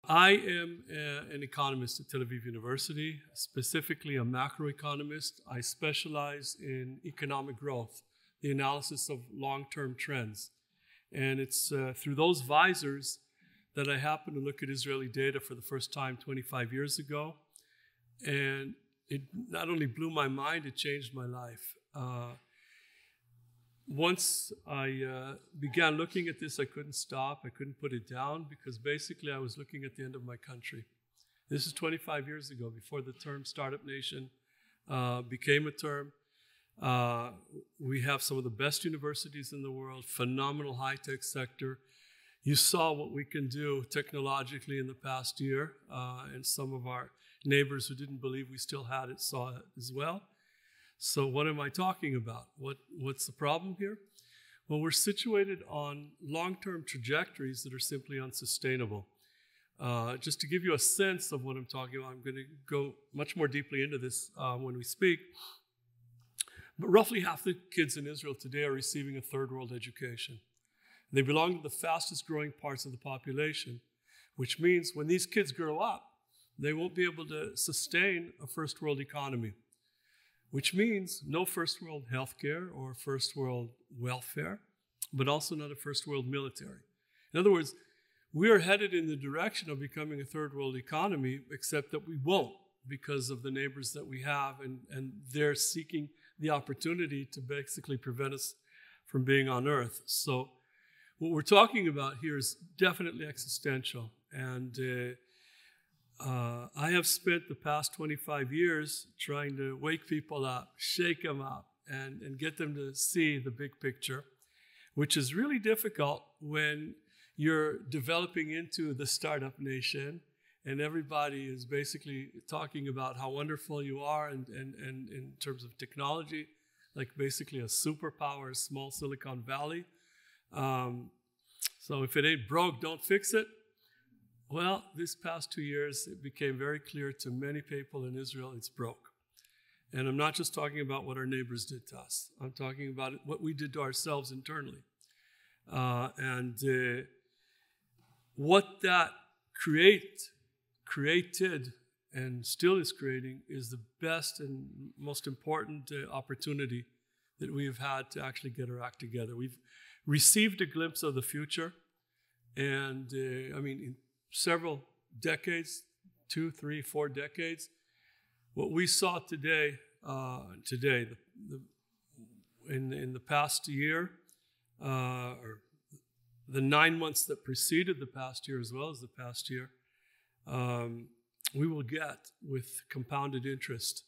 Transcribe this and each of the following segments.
I am an economist at Tel Aviv University, specifically a macroeconomist. I specialize in economic growth, the analysis of long-term trends. And it's through those visors that I happened to look at Israeli data for the first time 25 years ago. And it not only blew my mind, it changed my life. Once I began looking at this, I couldn't stop. I couldn't put it down because basically I was looking at the end of my country. This is 25 years ago, before the term Startup Nation became a term. We have some of the best universities in the world, phenomenal high-tech sector. You saw what we can do technologically in the past year, and some of our neighbors who didn't believe we still had it saw it as well. So what am I talking about? What's the problem here? Well, we're situated on long-term trajectories that are simply unsustainable. Just to give you a sense of what I'm talking about, I'm going to go much more deeply into this when we speak. But roughly half the kids in Israel today are receiving a third world education. They belong to the fastest growing parts of the population, which means when these kids grow up, they won't be able to sustain a first world economy, which means no first world healthcare or first world welfare, but also not a first world military. In other words, we are headed in the direction of becoming a third world economy, except that we won't because of the neighbors that we have, and they're seeking the opportunity to basically prevent us from being on Earth. So what we're talking about here is definitely existential. And I have spent the past 25 years trying to wake people up, shake them up, and get them to see the big picture, which is really difficult when you're developing into the startup nation and everybody is basically talking about how wonderful you are and in terms of technology, like basically a superpower, small Silicon Valley. So if it ain't broke, don't fix it. Well, this past 2 years, it became very clear to many people in Israel it's broke. And I'm not just talking about what our neighbors did to us. I'm talking about what we did to ourselves internally. What that created and still is creating is the best and most important opportunity that we have had to actually get our act together. We've received a glimpse of the future. And in several decades, 2, 3, 4 decades, what we saw today, in the past year, or the 9 months that preceded the past year as well as the past year, we will get with compounded interest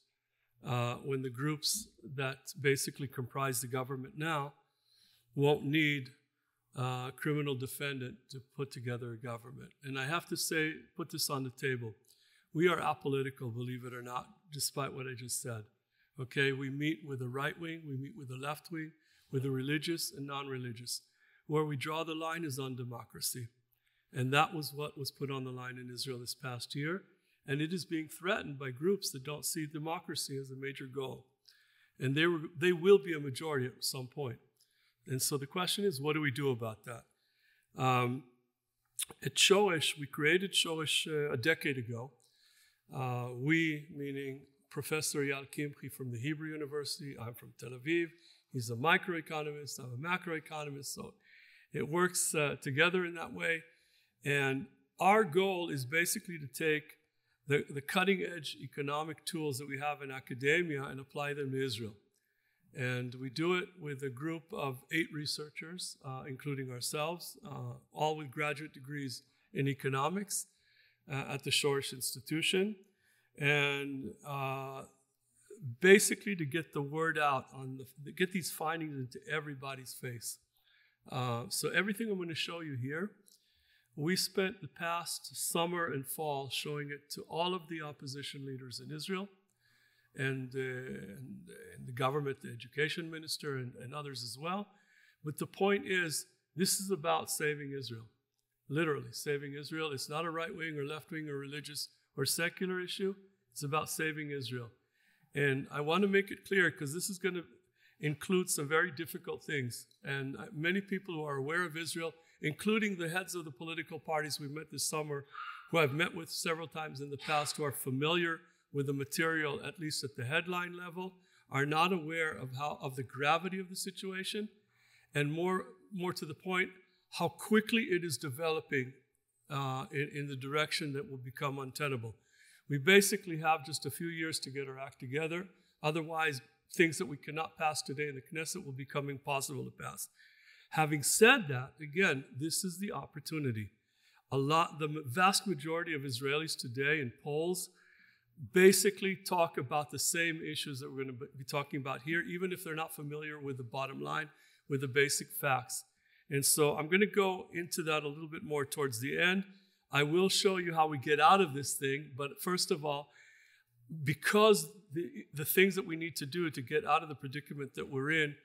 when the groups that basically comprise the government now won't need a criminal defendant to put together a government. And I have to say, put this on the table. We are apolitical, believe it or not, despite what I just said. Okay, we meet with the right wing, we meet with the left wing, with the religious and non-religious. Where we draw the line is on democracy. And that was what was put on the line in Israel this past year. And it is being threatened by groups that don't see democracy as a major goal. And they will be a majority at some point. And so the question is, what do we do about that? At Shoresh, we created Shoresh a decade ago. We, meaning Professor Eyal Kimchi from the Hebrew University, I'm from Tel Aviv. He's a microeconomist, I'm a macroeconomist, so it works together in that way. And our goal is basically to take the cutting-edge economic tools that we have in academia and apply them to Israel. And we do it with a group of 8 researchers, including ourselves, all with graduate degrees in economics at the Shoresh Institution. And basically to get the word out, get these findings into everybody's face. So everything I'm going to show you here, we spent the past summer and fall showing it to all of the opposition leaders in Israel, and the government, the education minister, and others as well. But the point is, this is about saving Israel, literally saving Israel. It's not a right-wing or left-wing or religious or secular issue. It's about saving Israel. And I want to make it clear, because this is going to include some very difficult things. And many people who are aware of Israel, including the heads of the political parties we met this summer who I've met with several times in the past, who are familiar with the material, at least at the headline level, are not aware of the gravity of the situation, and more to the point, how quickly it is developing in the direction that will become untenable. We basically have just a few years to get our act together. Otherwise, things that we cannot pass today in the Knesset will become impossible to pass. Having said that, again, this is the opportunity. The vast majority of Israelis today and Poles basically talk about the same issues that we're going to be talking about here, even if they're not familiar with the bottom line, with the basic facts. And so I'm going to go into that a little bit more towards the end. I will show you how we get out of this thing, but first of all, because the things that we need to do to get out of the predicament that we're in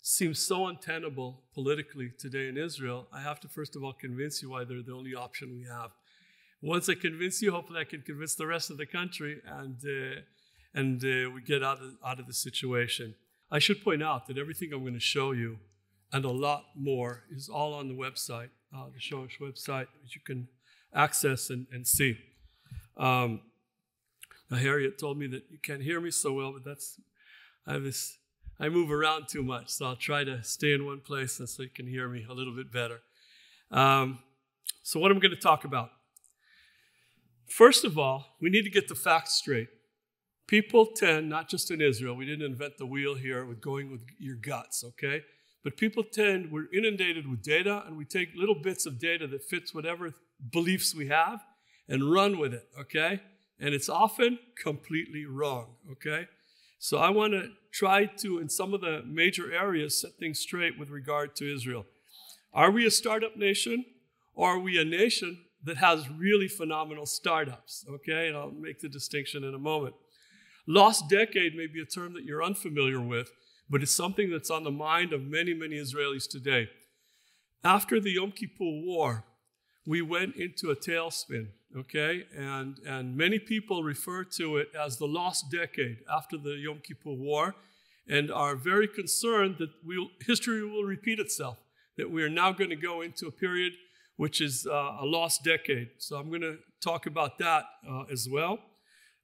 seem so untenable politically today in Israel, I have to first of all convince you why they're the only option we have. Once I convince you, hopefully I can convince the rest of the country, and we get out of the situation. I should point out that everything I'm going to show you, and a lot more, is all on the website, the Shoresh website, which you can access and see. Now, Harriet told me that you can't hear me so well, but I move around too much, so I'll try to stay in one place so you can hear me a little bit better. So what I'm going to talk about. First of all, we need to get the facts straight. People tend, not just in Israel, we didn't invent the wheel here with going with your guts, okay? But people tend, we're inundated with data, and we take little bits of data that fits whatever beliefs we have and run with it, okay? And it's often completely wrong, okay? So I want to try to, in some of the major areas, set things straight with regard to Israel. Are we a startup nation, or are we a nation that has really phenomenal startups, okay? And I'll make the distinction in a moment. Lost decade may be a term that you're unfamiliar with, but it's something that's on the mind of many, many Israelis today. After the Yom Kippur War, we went into a tailspin, okay? And many people refer to it as the lost decade after the Yom Kippur War, and are very concerned that history will repeat itself, that we are now going to go into a period which is a lost decade. So I'm going to talk about that as well.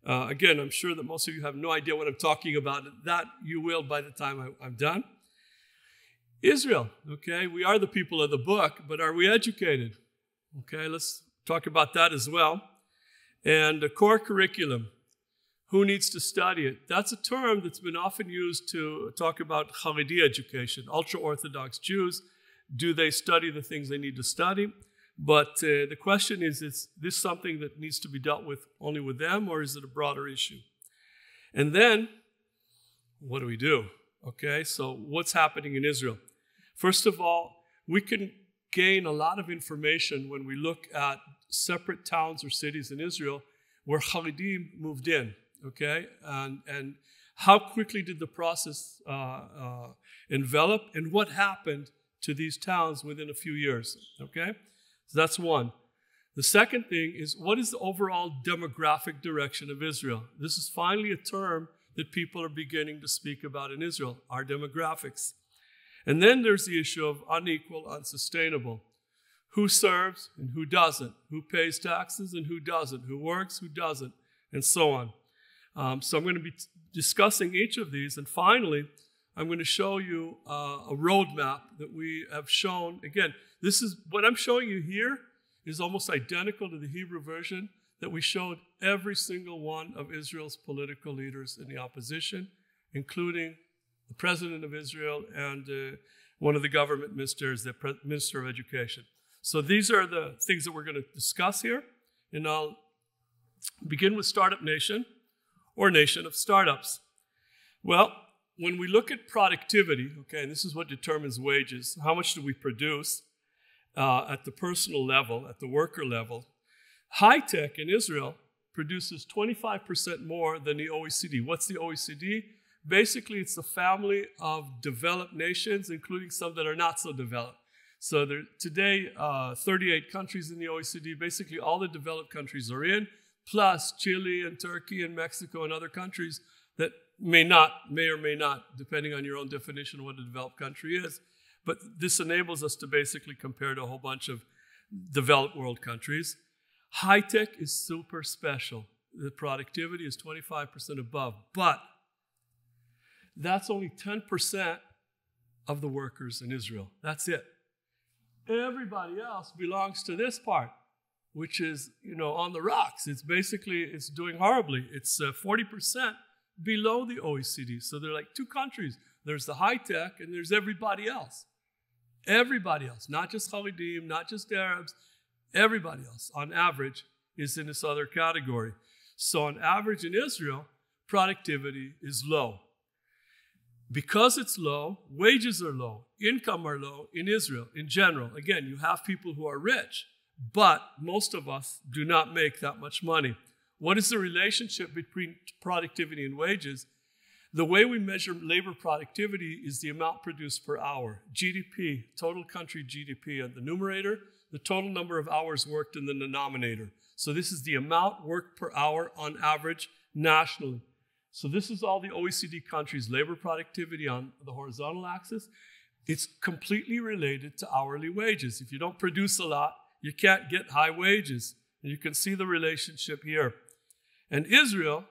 Again, I'm sure that most of you have no idea what I'm talking about. That you will by the time I'm done. Israel, okay? We are the people of the book, but are we educated? Okay, let's talk about that as well. And the core curriculum, who needs to study it? That's a term that's been often used to talk about Haredi education, ultra-Orthodox Jews. Do they study the things they need to study? But the question is this something that needs to be dealt with only with them, or is it a broader issue? And then, what do we do? Okay, so what's happening in Israel? First of all, we can gain a lot of information when we look at separate towns or cities in Israel where Haredim moved in, okay? And how quickly did the process envelop, and what happened to these towns within a few years, okay? So that's one. The second thing is, what is the overall demographic direction of Israel? This is finally a term that people are beginning to speak about in Israel, our demographics. And then there's the issue of unequal, unsustainable. Who serves and who doesn't? Who pays taxes and who doesn't? Who works, who doesn't? And so on. So I'm going to be discussing each of these. And finally, I'm going to show you a roadmap that we have shown. Again, this is what I'm showing you here is almost identical to the Hebrew version that we showed every single one of Israel's political leaders in the opposition, including the president of Israel and one of the government ministers, the Minister of Education. So these are the things that we're going to discuss here. And I'll begin with Startup Nation, or Nation of Startups. Well, when we look at productivity, okay, and this is what determines wages, how much do we produce at the personal level, at the worker level? High tech in Israel produces 25% more than the OECD. What's the OECD? Basically, it's the family of developed nations, including some that are not so developed. So there today, 38 countries in the OECD, basically all the developed countries are in, plus Chile and Turkey and Mexico and other countries that may or may not, depending on your own definition of what a developed country is. But this enables us to basically compare to a whole bunch of developed world countries. High tech is super special. The productivity is 25% above, but that's only 10% of the workers in Israel. That's it. Everybody else belongs to this part, which is, on the rocks. It's doing horribly. It's 40% below the OECD. So they're like two countries. There's the high tech and there's everybody else. Everybody else, not just Haredim, not just Arabs, everybody else on average is in this other category. So on average in Israel, productivity is low. Because it's low, wages are low, income are low in Israel in general. Again, you have people who are rich, but most of us do not make that much money. What is the relationship between productivity and wages? The way we measure labor productivity is the amount produced per hour. GDP, total country GDP at the numerator, the total number of hours worked in the denominator. So this is the amount worked per hour on average nationally. So this is all the OECD countries' labor productivity on the horizontal axis. It's completely related to hourly wages. If you don't produce a lot, you can't get high wages. And you can see the relationship here. And Israel,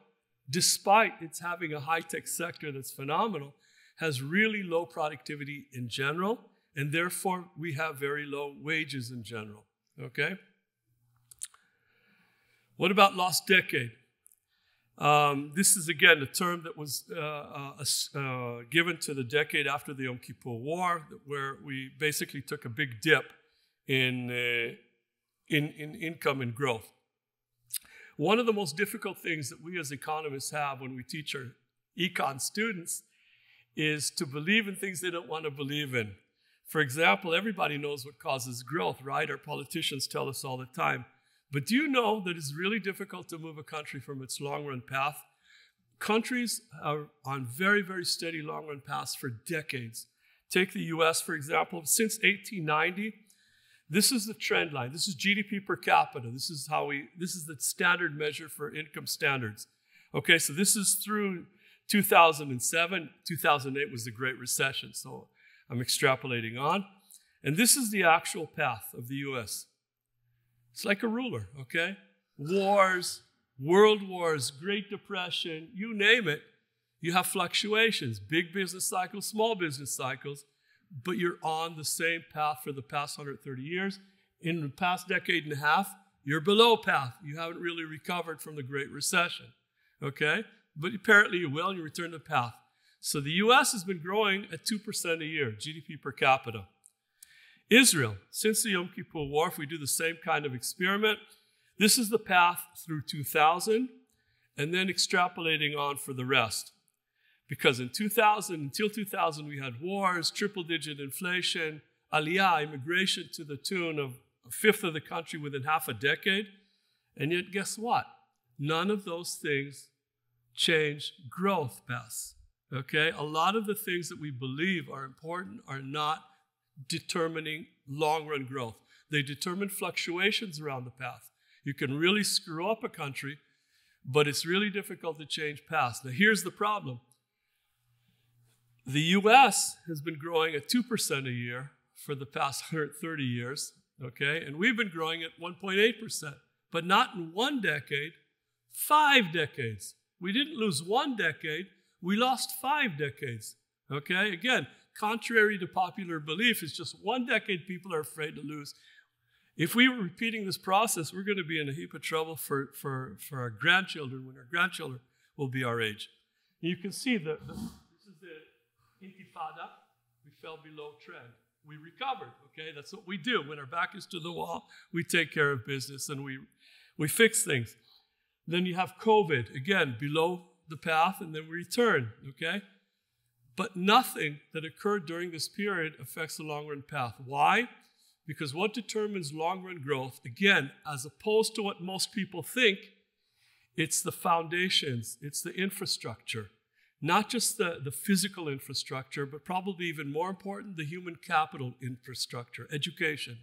despite its having a high-tech sector that's phenomenal, has really low productivity in general, and therefore we have very low wages in general. Okay? What about lost decade? This is, again, a term that was given to the decade after the Yom Kippur War, where we basically took a big dip in income and growth. One of the most difficult things that we as economists have when we teach our econ students is to believe in things they don't want to believe in. For example, everybody knows what causes growth, right? Our politicians tell us all the time. But do you know that it's really difficult to move a country from its long-run path? Countries are on very, very steady long-run paths for decades. Take the US, for example. Since 1890, this is the trend line. This is GDP per capita. This is the standard measure for income standards. Okay, so this is through 2007. 2008 was the Great Recession, so I'm extrapolating on. And this is the actual path of the US. It's like a ruler, okay? Wars, world wars, Great Depression, you name it, you have fluctuations, big business cycles, small business cycles, but you're on the same path for the past 130 years. In the past decade and a half, you're below path. You haven't really recovered from the Great Recession, okay? But apparently you will, and you return to path. So the US has been growing at 2% a year, GDP per capita. Israel, since the Yom Kippur War, if we do the same kind of experiment, this is the path through 2000, and then extrapolating on for the rest. Because until 2000, we had wars, triple-digit inflation, aliyah, immigration to the tune of a fifth of the country within half a decade. And yet, guess what? None of those things change growth paths. Okay? A lot of the things that we believe are important are not determining long-run growth. They determine fluctuations around the path. You can really screw up a country, but it's really difficult to change paths. Now, here's the problem. The US has been growing at 2% a year for the past 130 years, okay? And we've been growing at 1.8%, but not in one decade, 5 decades. We didn't lose one decade, we lost 5 decades, okay? Again, contrary to popular belief, it's just one decade people are afraid to lose. If we were repeating this process, we're going to be in a heap of trouble for our grandchildren when our grandchildren will be our age. And you can see this is the Intifada. We fell below trend. We recovered, okay? That's what we do. When our back is to the wall, we take care of business and we fix things. Then you have COVID, again, below the path, and then we return, okay? But nothing that occurred during this period affects the long-run path. Why? Because what determines long-run growth, again, as opposed to what most people think, it's the foundations, it's the infrastructure. Not just the physical infrastructure, but probably even more important, the human capital infrastructure, education.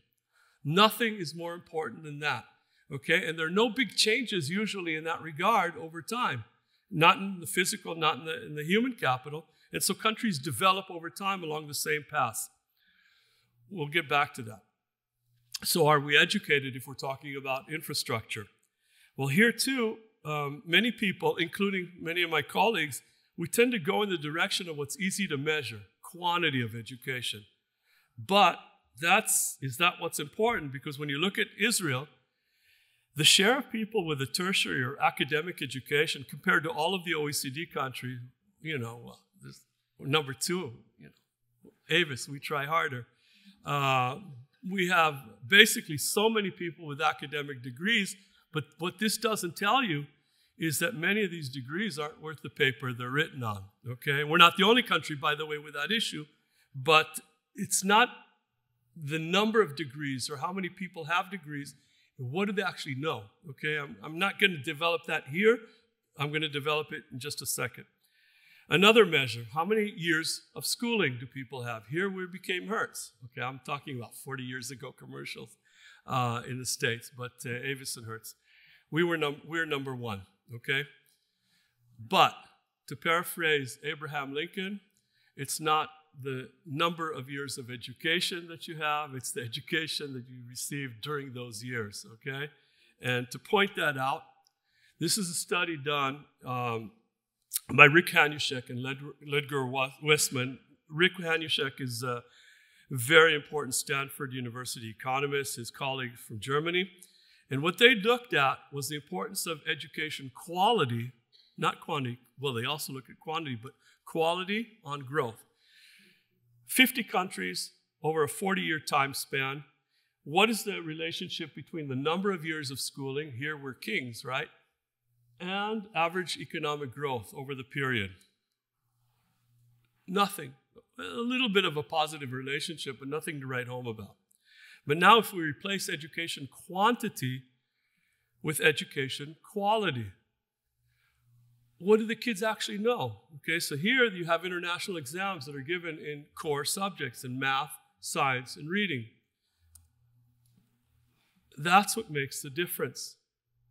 Nothing is more important than that, okay? And there are no big changes usually in that regard over time. Not in the physical, not in the human capital. And so countries develop over time along the same path. We'll get back to that. So are we educated if we're talking about infrastructure? Well, here too, many people, including many of my colleagues, we tend to go in the direction of what's easy to measure, quantity of education. But is that what's important? Because when you look at Israel, the share of people with a tertiary or academic education compared to all of the OECD countries, number 2, Avis, we try harder. We have basically so many people with academic degrees, but what this doesn't tell you is that many of these degrees aren't worth the paper they're written on, okay? We're not the only country, by the way, with that issue, but it's not the number of degrees or how many people have degrees. What do they actually know, okay? I'm not going to develop that here. I'm going to develop it in just a second. Another measure, how many years of schooling do people have? Here we became Hertz, okay? I'm talking about 40 years ago commercials in the States, but Avis and Hertz. We're number 1, okay? But to paraphrase Abraham Lincoln, it's not the number of years of education that you have, it's the education that you received during those years, okay? And to point that out, this is a study done by Rick Hanushek and Ledgar Westman. Rick Hanushek is a very important Stanford University economist, his colleague from Germany. And what they looked at was the importance of education quality, not quantity. Well, they also look at quantity, but quality on growth. 50 countries over a 40-year time span. What is the relationship between the number of years of schooling, here we're kings, right, and average economic growth over the period? Nothing. A little bit of a positive relationship, but nothing to write home about. But now if we replace education quantity with education quality, what do the kids actually know? Okay, so here you have international exams that are given in core subjects in math, science, and reading. That's what makes the difference,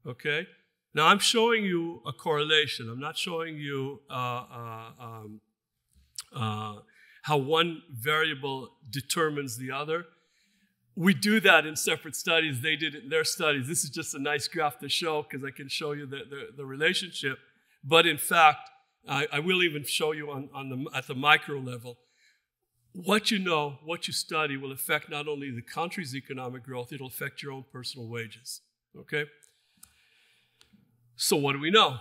okay? Now I'm showing you a correlation. I'm not showing you how one variable determines the other. We do that in separate studies. They did it in their studies. This is just a nice graph to show because I can show you the relationship. But in fact, I will even show you at the micro level. What you know, what you study will affect not only the country's economic growth, it'll affect your own personal wages, okay? So what do we know?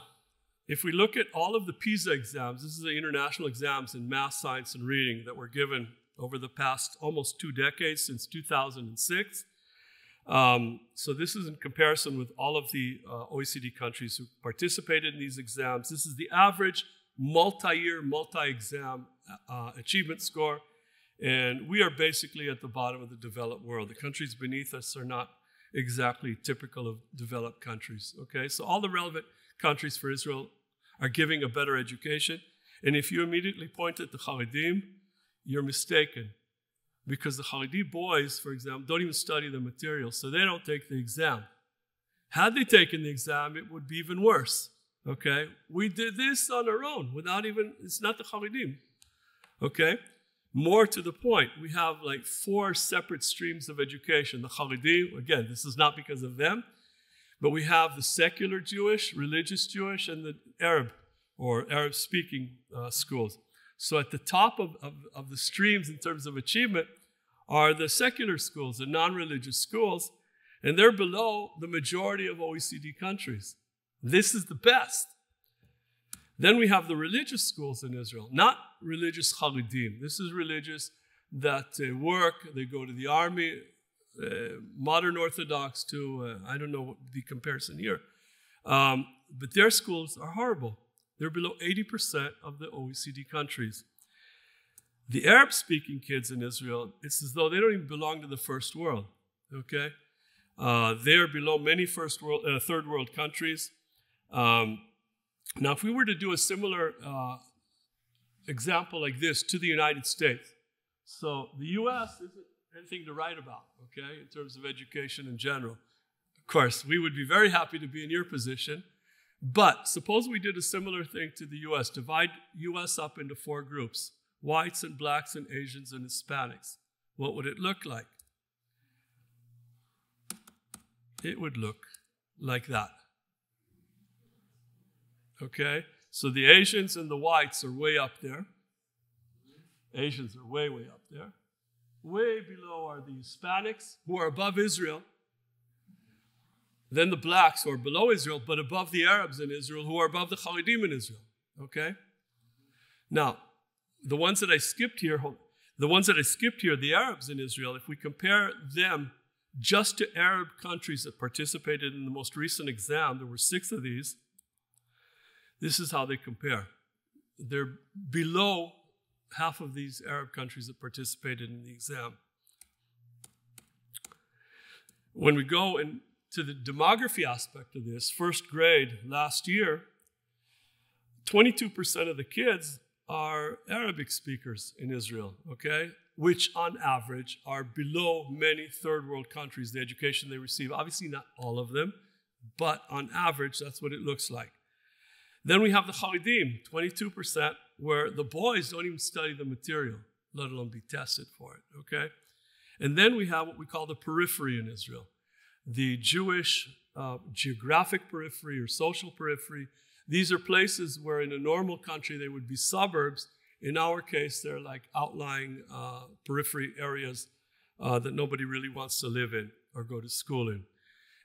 If we look at all of the PISA exams, this is the international exams in math, science, and reading that were given over the past almost 2 decades, since 2006. So this is in comparison with all of the OECD countries who participated in these exams. This is the average multi-year, multi-exam achievement score. And we are basically at the bottom of the developed world. The countries beneath us are not exactly typical of developed countries, okay? So all the relevant countries for Israel are giving a better education. And if you immediately point at the Haredim, you're mistaken. Because the Haredi boys, for example, don't even study the material, so they don't take the exam. Had they taken the exam, it would be even worse, okay? We did this on our own, it's not the Haredim, okay? More to the point, we have like 4 separate streams of education. The Haredi, again, this is not because of them, but we have the secular Jewish, religious Jewish, and the Arab or Arab-speaking schools. So at the top of the streams in terms of achievement are the secular schools, the non-religious schools, and they're below the majority of OECD countries. This is the best. Then we have the religious schools in Israel, not religious Haredim. This is religious that work, they go to the army, modern Orthodox to, I don't know what the comparison here. But their schools are horrible. They're below 80% of the OECD countries. The Arab-speaking kids in Israel, it's as though they don't even belong to the first world, okay? They're below many third world countries. Now, if we were to do a similar example like this to the United States, so the U.S. isn't anything to write about, okay, in terms of education in general. Of course, we would be very happy to be in your position, but suppose we did a similar thing to the U.S., divide U.S. up into 4 groups, whites and blacks and Asians and Hispanics. What would it look like? it would look like that. Okay? So the Asians and the whites are way up there. Asians are way, way up there. Way below are the Hispanics, who are above Israel. Then the blacks, who are below Israel, but above the Arabs in Israel, who are above the Haredim in Israel. Okay? Now, the ones that I skipped here, the Arabs in Israel, if we compare them just to Arab countries that participated in the most recent exam, there were 6 of these, this is how they compare. They're below half of these Arab countries that participated in the exam. When we go into the demography aspect of this, first grade last year, 22% of the kids are Arabic speakers in Israel, okay? Which on average are below many third world countries, the education they receive. Obviously not all of them, but on average, that's what it looks like. Then we have the Haredim, 22%, where the boys don't even study the material, let alone be tested for it, okay? And then we have what we call the periphery in Israel, the Jewish geographic periphery or social periphery. These are places where in a normal country they would be suburbs. In our case, they're like outlying periphery areas that nobody really wants to live in or go to school in.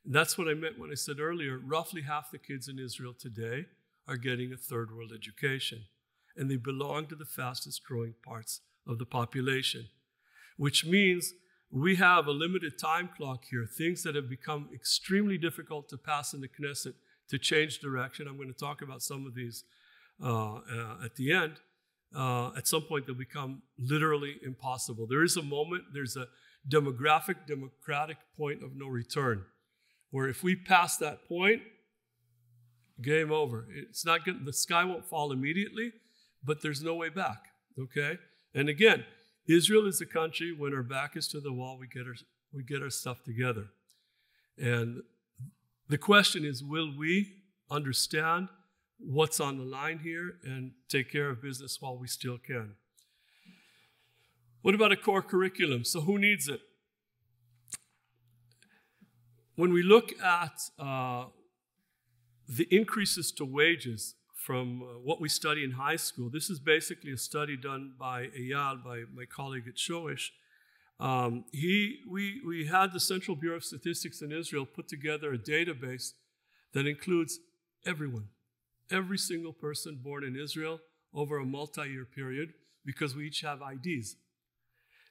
And that's what I meant when I said earlier, roughly half the kids in Israel today are getting a third world education. And they belong to the fastest growing parts of the population, which means we have a limited time clock here, things that have become extremely difficult to pass in the Knesset to change direction. I'm going to talk about some of these at the end. At some point, they'll become literally impossible. There is a moment, there's a democratic point of no return, where if we pass that point, game over. It's not good. The sky won't fall immediately, but there's no way back, okay? And again, Israel is a country, when our back is to the wall, we get our stuff together. And the question is, will we understand what's on the line here and take care of business while we still can? What about a core curriculum? So who needs it? When we look at the increases to wages from what we study in high school, this is basically a study done by Eyal, by my colleague at Shoresh. We had the Central Bureau of Statistics in Israel put together a database that includes everyone, every single person born in Israel over a multi-year period, because we each have IDs.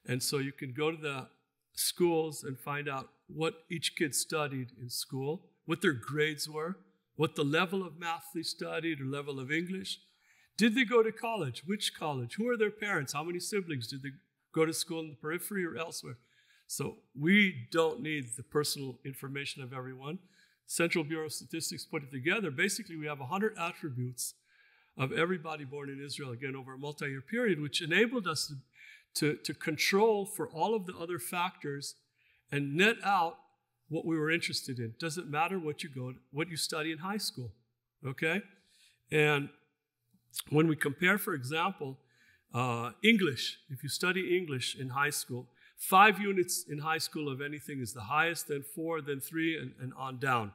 And so you can go to the schools and find out what each kid studied in school, what their grades were, what the level of math they studied or level of English. Did they go to college? Which college? Who are their parents? How many siblings? Did they go to school in the periphery or elsewhere? So we don't need the personal information of everyone. Central Bureau of Statistics put it together. Basically, we have 100 attributes of everybody born in Israel, again, over a multi-year period, which enabled us to control for all of the other factors and net out what we were interested in. Doesn't matter what you study in high school, okay? And when we compare, for example, English, if you study English in high school, 5 units in high school of anything is the highest, then 4, then 3, and on down.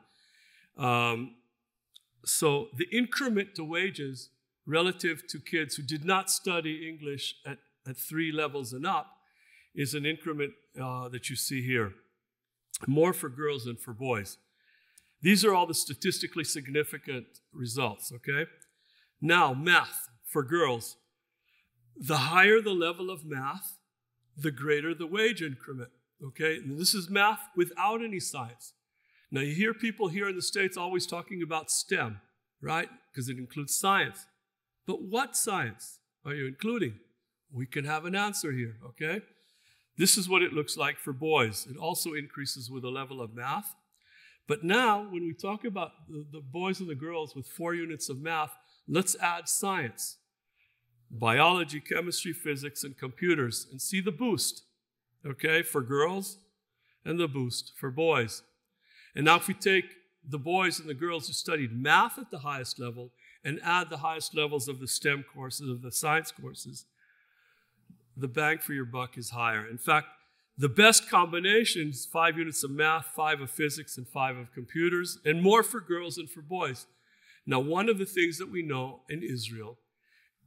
So the increment to wages relative to kids who did not study English at 3 levels and up is an increment that you see here. More for girls than for boys. These are all the statistically significant results, okay? Now, math for girls. The higher the level of math, the greater the wage increment, okay? And this is math without any science. Now, you hear people here in the States always talking about STEM, right? Because it includes science. But what science are you including? We can have an answer here, okay? This is what it looks like for boys. It also increases with a level of math. But now, when we talk about the boys and the girls with 4 units of math, let's add science. Biology, chemistry, physics, and computers. And see the boost, okay, for girls and the boost for boys. And now if we take the boys and the girls who studied math at the highest level and add the highest levels of the STEM courses, of the science courses, the bang for your buck is higher. In fact, The best combinations, 5 units of math, 5 of physics, and 5 of computers, and more for girls than for boys. Now, one of the things that we know in Israel,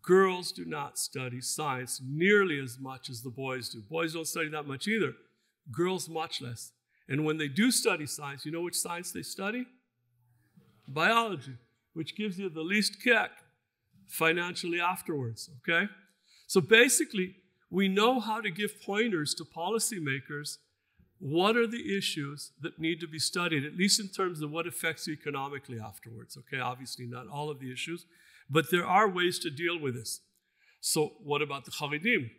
girls do not study science nearly as much as the boys do. Boys don't study that much either. Girls much less. And when they do study science, you know which science they study? Biology, which gives you the least kick financially afterwards, okay? So basically, we know how to give pointers to policymakers. What are the issues that need to be studied, at least in terms of what affects you economically afterwards, okay? Obviously, not all of the issues, but there are ways to deal with this. So what about the Haredim?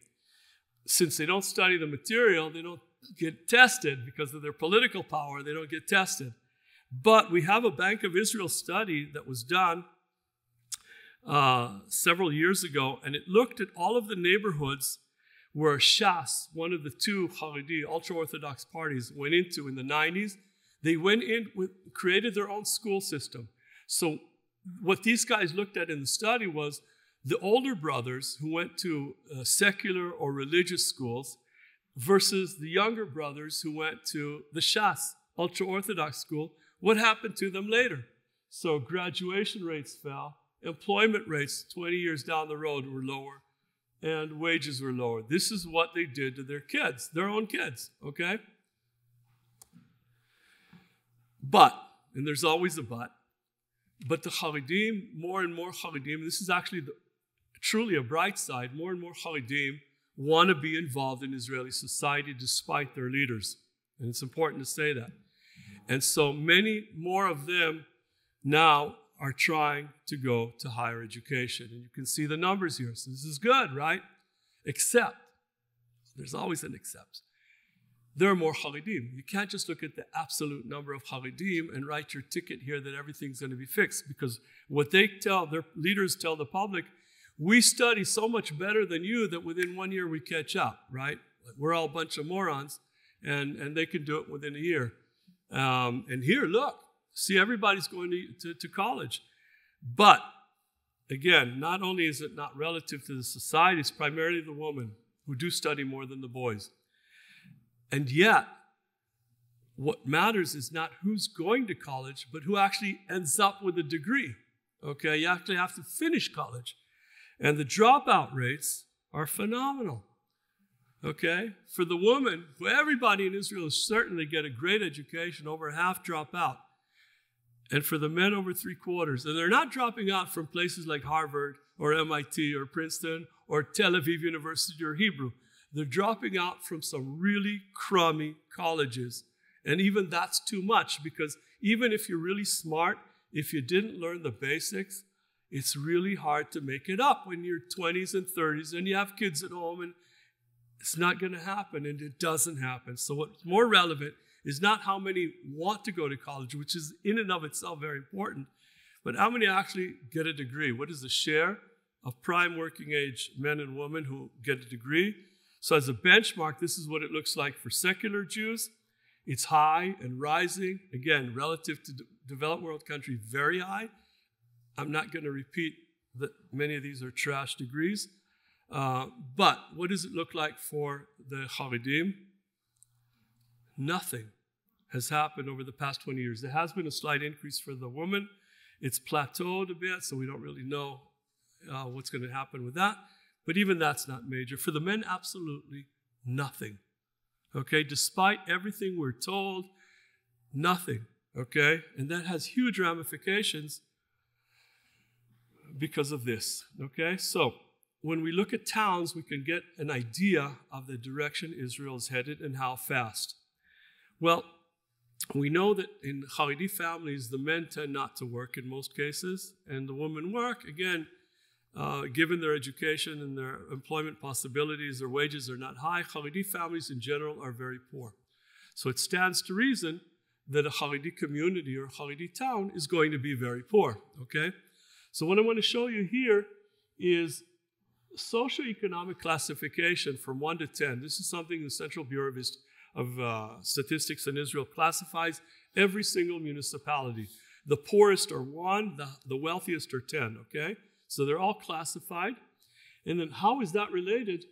Since they don't study the material, they don't get tested because of their political power. They don't get tested. But we have a Bank of Israel study that was done several years ago, and it looked at all of the neighborhoods where Shas, one of the two Haredi, ultra-Orthodox parties, went into in the 90s. They went in, created their own school system. So what these guys looked at in the study was the older brothers who went to secular or religious schools versus the younger brothers who went to the Shas, ultra-Orthodox school. What happened to them later? So graduation rates fell, employment rates 20 years down the road were lower, and wages were lower. This is what they did to their kids, their own kids, okay? But, and there's always a but the Haredim, more and more Haredim, this is actually truly a bright side, more and more Haredim want to be involved in Israeli society despite their leaders. And it's important to say that. And so many more of them now are trying to go to higher education. And you can see the numbers here. So this is good, right? Except, there's always an except. There are more Haredim. You can't just look at the absolute number of Haredim and write your ticket here that everything's going to be fixed, because what they tell, their leaders tell the public, we study so much better than you that within 1 year we catch up, right? We're all a bunch of morons, and they can do it within a year. And here, look, see, everybody's going to college. But, again, not only is it not relative to the society, it's primarily the women who do study more than the boys. And yet, what matters is not who's going to college, but who actually ends up with a degree. Okay, you actually have to finish college. And the dropout rates are phenomenal. Okay, for the woman, everybody in Israel is certain to get a great education, over half drop out. And for the men, over 3/4. And they're not dropping out from places like Harvard or MIT or Princeton or Tel Aviv University or Hebrew. They're dropping out from some really crummy colleges. And even that's too much, because even if you're really smart, if you didn't learn the basics, it's really hard to make it up when you're 20s and 30s and you have kids at home, and it's not going to happen, and it doesn't happen. So what's more relevant is not how many want to go to college, which is in and of itself very important, but how many actually get a degree. What is the share of prime working age men and women who get a degree? So as a benchmark, this is what it looks like for secular Jews. It's high and rising. Again, relative to developed world country, very high. I'm not going to repeat that many of these are trash degrees. But what does it look like for the Haredim? Nothing has happened over the past 20 years. There has been a slight increase for the woman. It's plateaued a bit, so we don't really know what's going to happen with that. But even that's not major. For the men, absolutely nothing. Okay, despite everything we're told, nothing. Okay, and that has huge ramifications because of this. Okay, so when we look at towns, we can get an idea of the direction Israel is headed and how fast. Well, we know that in Haredi families, the men tend not to work in most cases, and the women work. Again, given their education and their employment possibilities, their wages are not high. Haredi families in general are very poor. So it stands to reason that a Haredi community or a Haredi town is going to be very poor, okay? So what I want to show you here is socioeconomic classification from 1 to 10. This is something the Central Bureau of Statistics in Israel classifies every single municipality. The poorest are 1, the wealthiest are 10, okay? So they're all classified. And then how is that related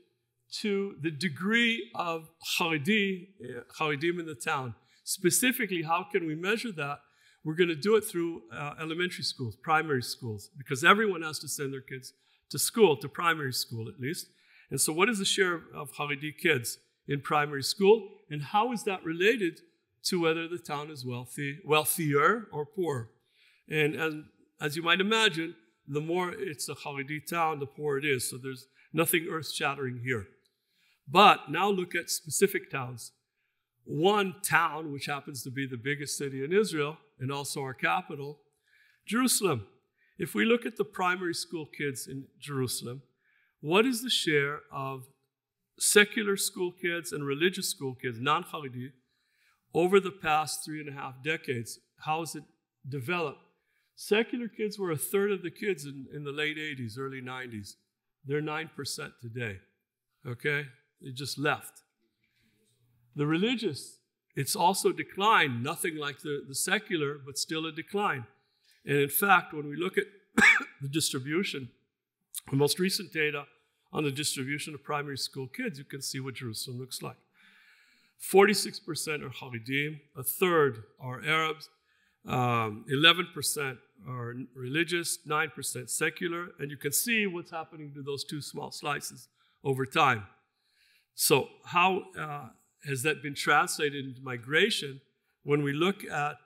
to the degree of Haredim in the town. Specifically, how can we measure that? We're going to do it through elementary schools, primary schools, because everyone has to send their kids to school, to primary school at least. And so what is the share of Haredi kids in primary school? And how is that related to whether the town is wealthier or poor? And as you might imagine, the more it's a Haredi town, the poorer it is. So there's nothing earth-shattering here. But now look at specific towns. One town, which happens to be the biggest city in Israel and also our capital, Jerusalem. If we look at the primary school kids in Jerusalem, what is the share of secular school kids and religious school kids, non-Haredi, over the past 3.5 decades? How has it developed? Secular kids were a third of the kids in the late 80s, early 90s. They're 9% today, okay? They just left. The religious, it's also declined, nothing like the secular, but still a decline. And in fact, when we look at the distribution, the most recent data on the distribution of primary school kids, you can see what Jerusalem looks like. 46% are Haredim, a third are Arabs, 11% are religious, 9% secular, and you can see what's happening to those two small slices over time. So how has that been translated into migration? When we look at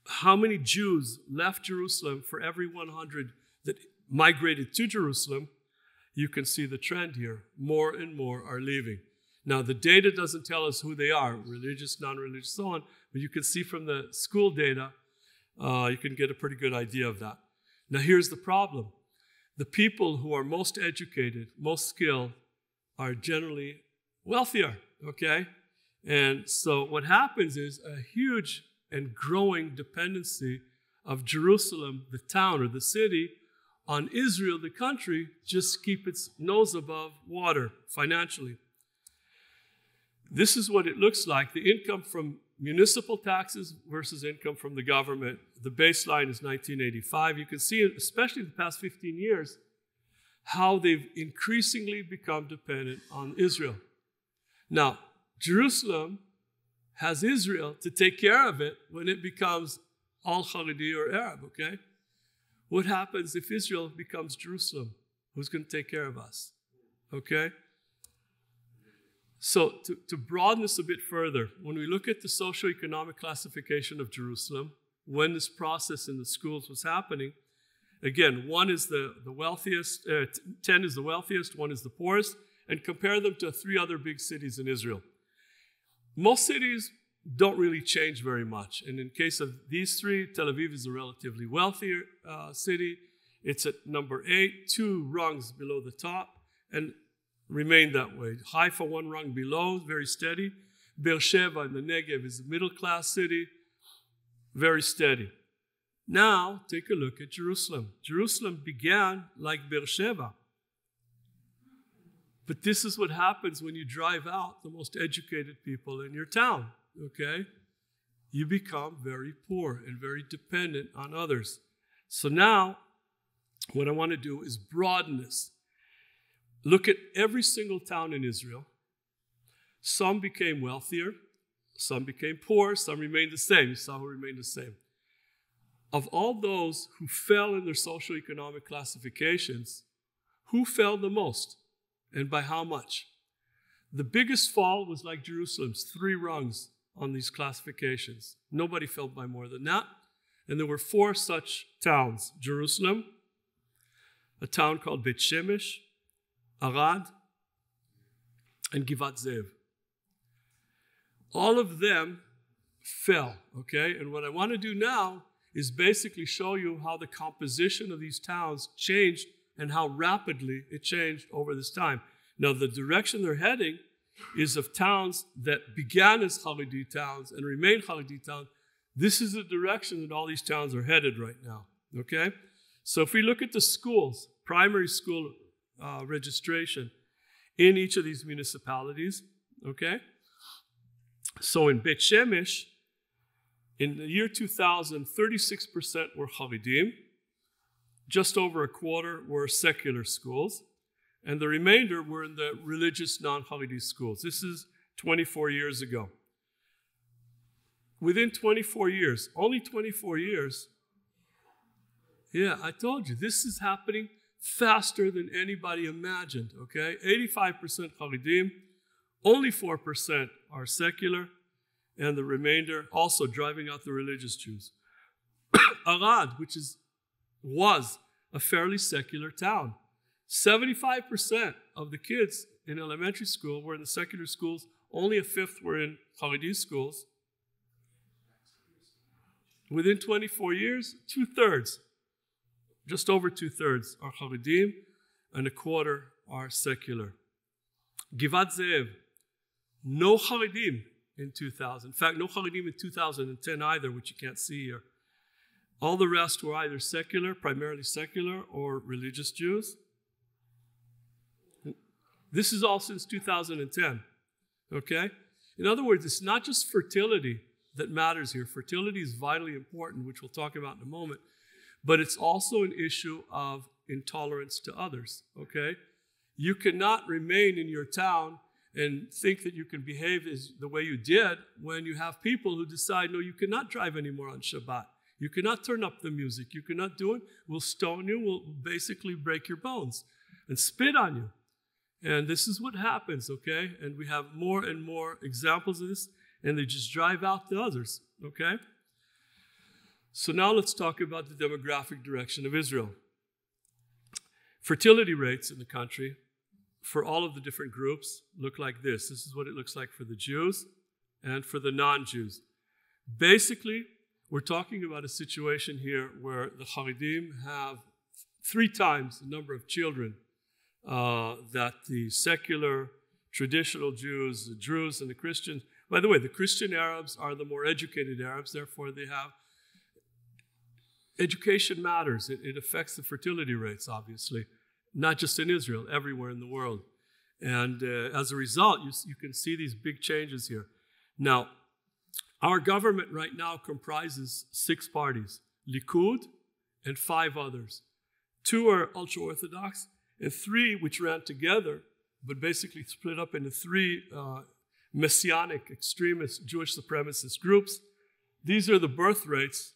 how many Jews left Jerusalem for every 100 that migrated to Jerusalem, you can see the trend here. More and more are leaving. Now, the data doesn't tell us who they are, religious, non-religious, so on, but you can see from the school data, you can get a pretty good idea of that. Now, here's the problem. The people who are most educated, most skilled, are generally wealthier, okay? And so what happens is a huge and growing dependency of Jerusalem, the town or the city, on Israel, the country, just keep its nose above water financially. This is what it looks like, the income from municipal taxes versus income from the government. The baseline is 1985. You can see, especially in the past 15 years, how they've increasingly become dependent on Israel. Now, Jerusalem has Israel to take care of it when it becomes all Haredi or Arab, okay? What happens if Israel becomes Jerusalem? Who's going to take care of us? Okay? So to broaden this a bit further, when we look at the socioeconomic classification of Jerusalem, when this process in the schools was happening, again, 1 is the wealthiest, 10 is the wealthiest, 1 is the poorest, and compare them to 3 other big cities in Israel. Most cities don't really change very much. And in case of these 3, Tel Aviv is a relatively wealthier city. It's at number 8, 2 rungs below the top, and remain that way. Haifa, 1 rung below, very steady. Beersheba in the Negev is a middle-class city, very steady. Now, take a look at Jerusalem. Jerusalem began like Beersheba. But this is what happens when you drive out the most educated people in your town, okay? You become very poor and very dependent on others. So now, what I want to do is broaden this. Look at every single town in Israel. Some became wealthier, some became poor, some remained the same. Some remained the same. Of all those who fell in their socioeconomic classifications, who fell the most and by how much? The biggest fall was like Jerusalem's, 3 rungs on these classifications. Nobody fell by more than that. And there were 4 such towns: Jerusalem, a town called Beit Shemesh, Arad, and Givat Zev. All of them fell, okay? And what I want to do now is basically show you how the composition of these towns changed and how rapidly it changed over this time. Now, the direction they're heading is of towns that began as Haredi towns and remain Haredi towns. This is the direction that all these towns are headed right now, okay? So if we look at the schools, primary school registration in each of these municipalities, okay? So in Beit Shemesh, in the year 2000, 36% were Haredim. Just over a quarter were secular schools. and the remainder were in the religious non-Haredi schools. This is 24 years ago. Within 24 years, only 24 years, yeah, I told you, this is happening faster than anybody imagined, okay? 85% Haredim, only 4% are secular, and the remainder also driving out the religious Jews. Arad, which was a fairly secular town. 75% of the kids in elementary school were in the secular schools. Only a fifth were in Haredi schools. Within 24 years, 2/3, just over 2/3 are Haredim, and a quarter are secular. Givat Ze'ev, no Haredim in 2000. In fact, no Haredim in 2010 either, which you can't see here. All the rest were either secular, primarily secular, or religious Jews. This is all since 2010, okay? In other words, it's not just fertility that matters here. Fertility is vitally important, which we'll talk about in a moment, but it's also an issue of intolerance to others, okay? You cannot remain in your town and think that you can behave the way you did when you have people who decide, no, you cannot drive anymore on Shabbat. You cannot turn up the music. You cannot do it. We'll stone you. We'll basically break your bones and spit on you. And this is what happens, okay? And we have more and more examples of this, and they just drive out the others, okay? So now let's talk about the demographic direction of Israel. Fertility rates in the country for all of the different groups look like this. This is what it looks like for the Jews and for the non-Jews. Basically, we're talking about a situation here where the Haredim have 3 times the number of children that the secular, traditional Jews, the Druze, and the Christians. By the way, the Christian Arabs are the more educated Arabs, therefore they have... Education matters. It affects the fertility rates, obviously, not just in Israel, everywhere in the world. And as a result, you can see these big changes here. Now, our government right now comprises 6 parties, Likud and 5 others. 2 are ultra-Orthodox, and 3 which ran together, but basically split up into 3 messianic, extremist, Jewish supremacist groups. These are the birth rates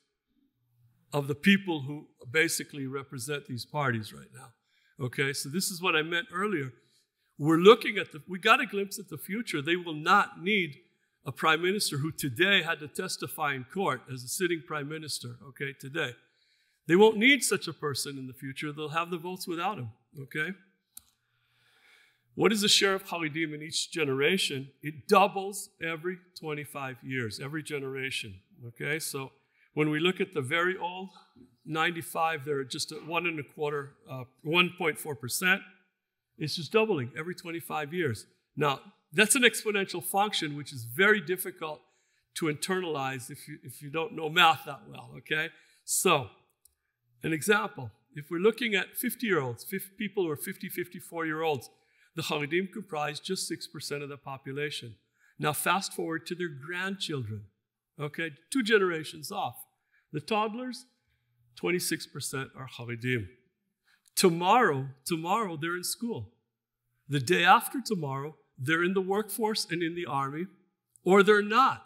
of the people who basically represent these parties right now. Okay, so this is what I meant earlier. We got a glimpse at the future. They will not need a prime minister who today had to testify in court as a sitting prime minister, okay, today. They won't need such a person in the future. They'll have the votes without him, okay? What is the share of Haredim in each generation? It doubles every 25 years, every generation, okay? So when we look at the very old, 95, they're just at 1.4%. It's just doubling every 25 years. Now, that's an exponential function, which is very difficult to internalize if you don't know math that well, okay? So, an example, if we're looking at 50-year-olds, people who are 50, 54-year-olds, the Haredim comprise just 6% of the population. Now, fast forward to their grandchildren, okay? 2 generations off. The toddlers, 26% are Haredim. Tomorrow, they're in school. The day after tomorrow, they're in the workforce and in the army, or they're not.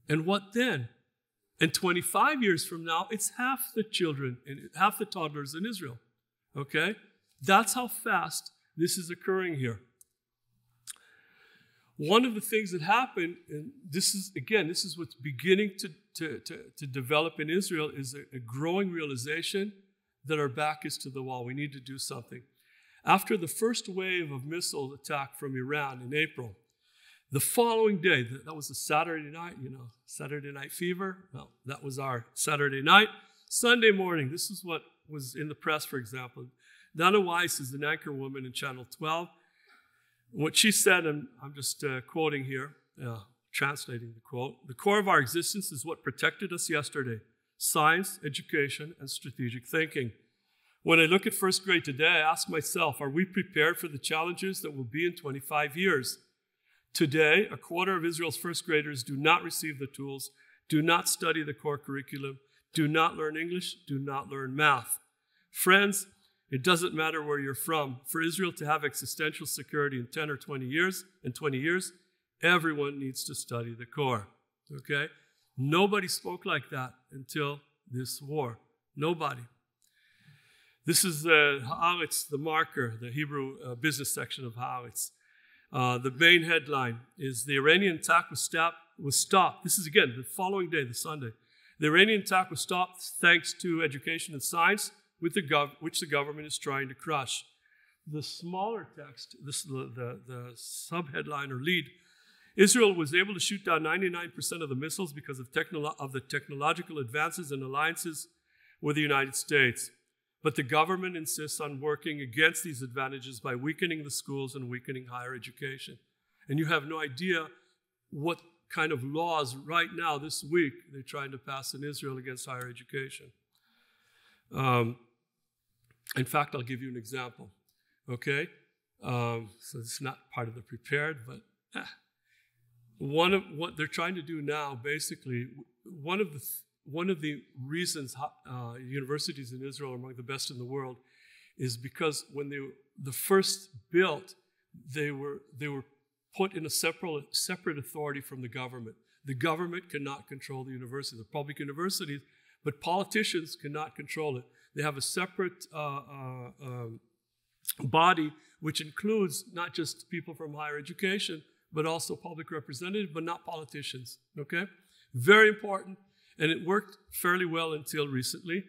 And what then? And 25 years from now, it's half the children and half the toddlers in Israel. Okay? That's how fast this is occurring here. One of the things that happened, and this is what's beginning to develop in Israel, is a growing realization that our back is to the wall. We need to do something. After the first wave of missile attack from Iran in April, the following day, that was a Saturday night, Saturday Night Fever. Well, that was our Saturday night. Sunday morning, this is what was in the press, for example. Dana Weiss is an anchor woman in Channel 12. What she said, and I'm just quoting here, translating the quote, "The core of our existence is what protected us yesterday: science, education, and strategic thinking. When I look at first grade today, I ask myself, are we prepared for the challenges that will be in 25 years? Today, a quarter of Israel's first graders do not receive the tools, do not study the core curriculum, do not learn English, do not learn math. Friends, It doesn't matter where you're from. For Israel to have existential security in 10 or 20 years, everyone needs to study the core. Okay? Nobody spoke like that until this war. Nobody. This is the Haaretz, the marker, the Hebrew business section of Haaretz. The main headline is the Iranian attack was stopped. This is again the following day, the Sunday. The Iranian attack was stopped thanks to education and science, which the government is trying to crush. The smaller text, the sub-headline or lead, Israel was able to shoot down 99% of the missiles because of the technological advances and alliances with the United States. But the government insists on working against these advantages by weakening the schools and weakening higher education. And you have no idea what kind of laws right now, this week, they're trying to pass in Israel against higher education. In fact, I'll give you an example. Okay? So it's not part of the prepared, but one of what they're trying to do now, basically, one of the reasons universities in Israel are among the best in the world is because when the first built, they were put in a separate authority from the government. The government cannot control the university, the public universities, but politicians cannot control it. They have a separate body which includes not just people from higher education, but also public representatives, but not politicians. Okay? Very important. And it worked fairly well until recently.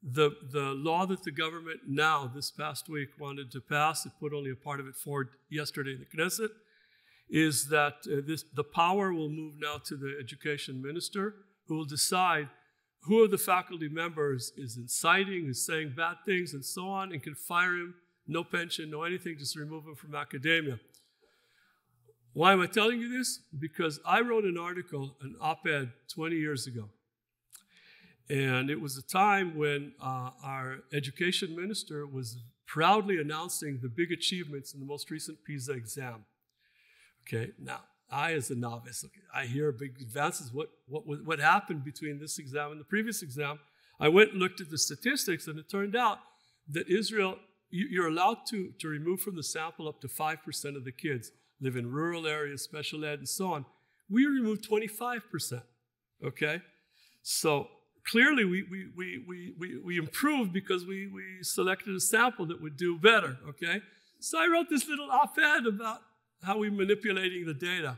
The law that the government now, this past week, wanted to pass, it put only a part of it forward yesterday in the Knesset, is that the power will move now to the education minister, who will decide who of the faculty members is inciting, is saying bad things, and so on, and can fire him, no pension, no anything, just remove him from academia. Why am I telling you this? Because I wrote an article, an op-ed, 20 years ago. And it was a time when our education minister was proudly announcing the big achievements in the most recent PISA exam. Okay, now, I as a novice, I hear big advances. What happened between this exam and the previous exam? I went and looked at the statistics, and it turned out that Israel, you're allowed to remove from the sample up to 5% of the kids, live in rural areas, special ed, and so on. We removed 25%, okay? So clearly we improved because we selected a sample that would do better, okay? So I wrote this little op-ed about how we're manipulating the data.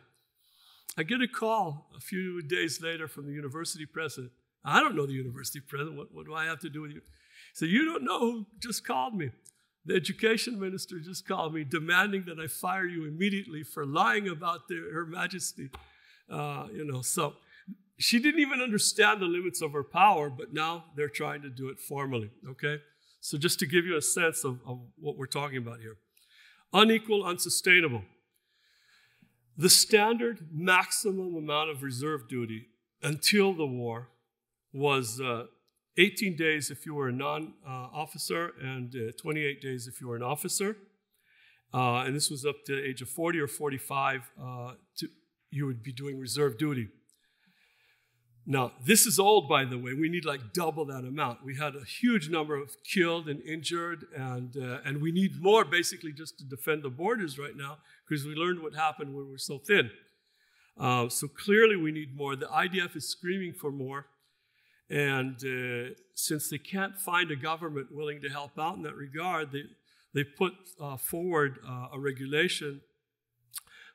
I get a call a few days later from the university president. I don't know the university president. What do I have to do with you? So you don't know who just called me. The education minister just called me demanding that I fire you immediately for lying about Her Majesty. So she didn't even understand the limits of her power, but now they're trying to do it formally, okay? So just to give you a sense of what we're talking about here. Unequal, unsustainable. The standard maximum amount of reserve duty until the war was 18 days if you were a non-officer and 28 days if you were an officer. And this was up to the age of 40 or 45, you would be doing reserve duty. Now, this is old, by the way. We need like double that amount. We had a huge number of killed and injured, and we need more basically just to defend the borders right now because we learned what happened when we were so thin. So clearly we need more. The IDF is screaming for more. And since they can't find a government willing to help out in that regard, they put forward a regulation